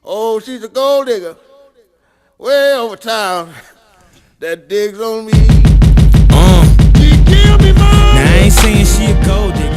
Oh, she's a gold digger. Way over town. That digs on me. She killed me, mom. Now I ain't saying she a gold digger.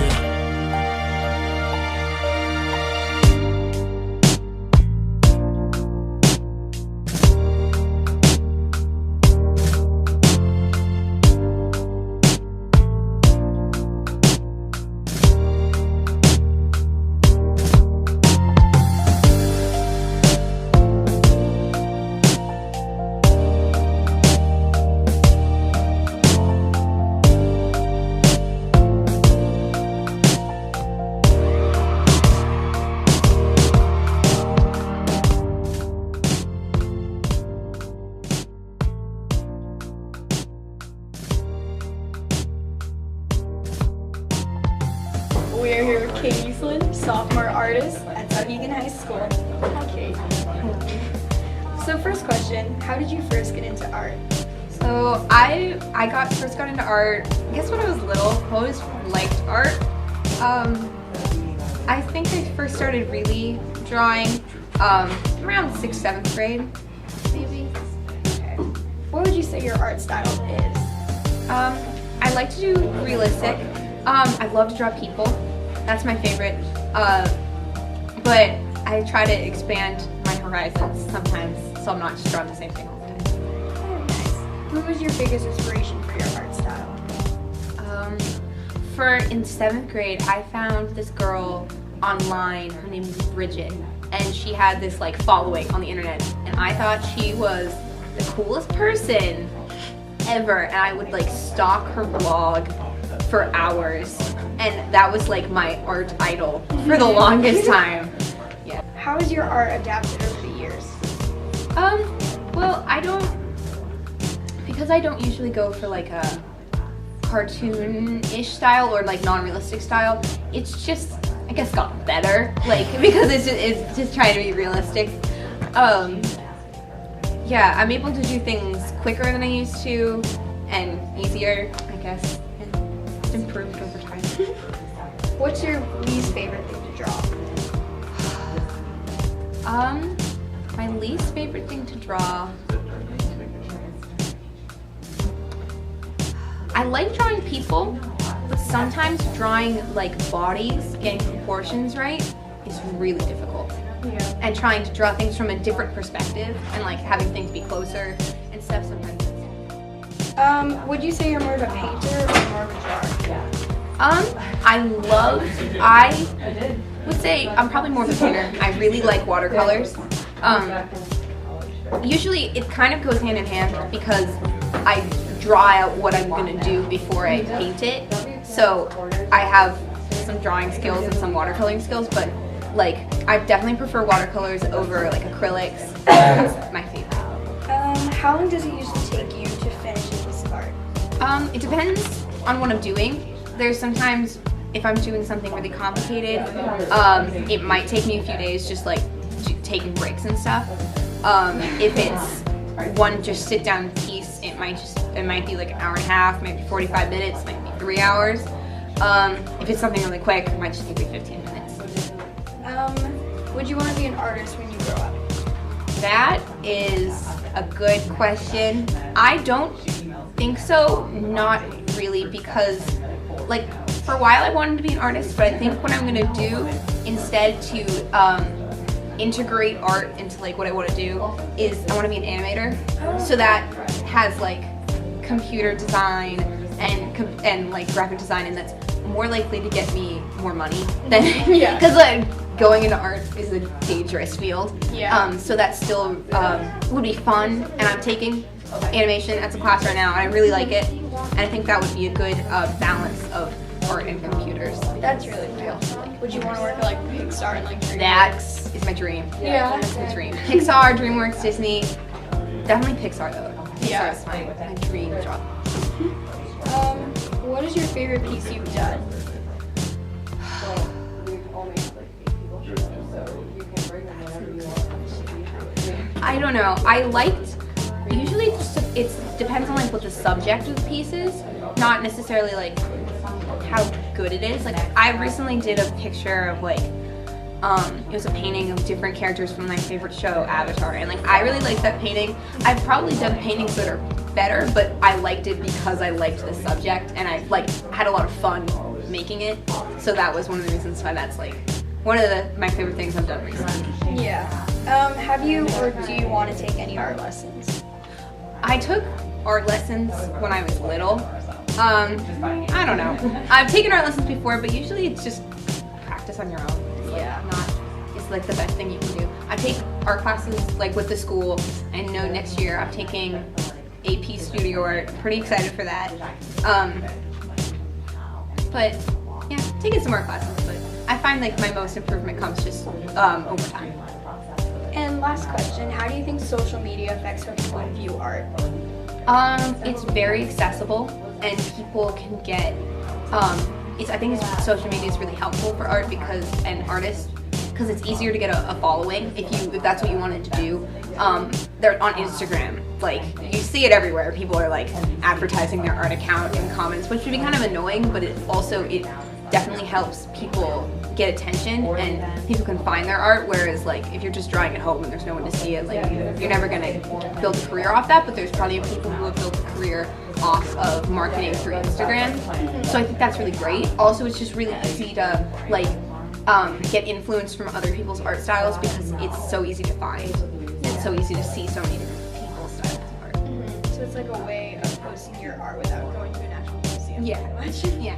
We are here with Kate Eastland, sophomore artist at Souhegan High School. Hi, Kate. So first question, how did you first get into art? So I first got into art, I guess when I was little. I always liked art. I think I first started really drawing around 6th, 7th grade, maybe. Okay. What would you say your art style is? I like to do realistic. I love to draw people. That's my favorite. But I try to expand my horizons sometimes, so I'm not just drawing the same thing all the time. Very nice. Who was your biggest inspiration for your art style? In 7th grade, I found this girl online. Her name was Bridget, and she had this like following on the internet, and I thought she was the coolest person ever, and I would like stalk her blog for hours, and that was like my art idol for the longest time. Yeah. How has your art adapted over the years? Well, because I don't usually go for like a cartoon-ish style or like non-realistic style, it's just, I guess, gotten better, like, because it's just trying to be realistic. Yeah, I'm able to do things quicker than I used to, and easier, I guess, and it's improved over time. What's your least favorite thing to draw? My least favorite thing to draw, I like drawing people, but sometimes drawing like bodies, getting proportions right, is really difficult. Yeah. And trying to draw things from a different perspective and like having things be closer and stuff sometimes. Would you say you're more of a painter or more of a drawer? I would say I'm probably more of a painter. I really like watercolors. Usually it kind of goes hand in hand because I draw out what I'm gonna do before I paint it. So I have some drawing skills and some watercoloring skills, but like I definitely prefer watercolors over like acrylics. That's my favorite. How long does it usually take you to finish a piece of art? It depends on what I'm doing. There's sometimes if I'm doing something really complicated, it might take me a few days just like taking breaks and stuff. If it's one just sit down piece, it might be like an hour and a half, maybe 45 minutes, might be 3 hours. If it's something really quick, it might just take me 15 minutes. Would you want to be an artist when you grow up? That is a good question. I don't think so, not really, because like for a while I wanted to be an artist, but I think what I'm gonna do instead to integrate art into like what I want to do is I want to be an animator, so that has like computer design and like graphic design, and that's more likely to get me more money than because like going into art is a dangerous field. Yeah. So that still would be fun, and I'm taking animation as a class right now, and I really like it, and I think that would be a good balance of art and computers. That's really cool. Would you want to work at like Pixar and like DreamWorks? That is my dream. Yeah. That's my dream. Pixar, DreamWorks, Disney. Definitely Pixar though. Yeah. Pixar is my dream job. What is your favorite piece you've done? I don't know. Usually it depends on like what the subject of the piece is, not necessarily like how good it is. Like I recently did a picture of like It was a painting of different characters from my favorite show, Avatar, and like I really liked that painting. I've probably done paintings that are better, but I liked it because I liked the subject and I like had a lot of fun making it. So that was one of the reasons why that's like one of my favorite things I've done recently. Yeah. Have you or do you want to take any art lessons? I took art lessons when I was little. I don't know. I've taken art lessons before, but usually it's just practice on your own. It's it's like the best thing you can do. I take art classes like with the school. I know next year I'm taking AP Studio Art. Pretty excited for that. But yeah, taking some art classes. But I find like my most improvement comes just over time. And last question, how do you think social media affects how people view art? It's very accessible and people can get I think social media is really helpful for art and artists because it's easier to get a following if that's what you wanted to do. They're on Instagram, like you see it everywhere. People are like advertising their art account in comments, which would be kind of annoying, but it definitely helps people get attention and people can find their art, whereas like if you're just drawing at home and there's no one to see it, like you're never gonna build a career off that. But there's plenty of people who have built a career off of marketing through Instagram, so I think that's really great. Also, it's just really easy to like get influence from other people's art styles because it's so easy to find and so easy to see so many different people's styles of art. So it's like a way of posting your art without going to an actual museum. Yeah. Pretty much. Yeah.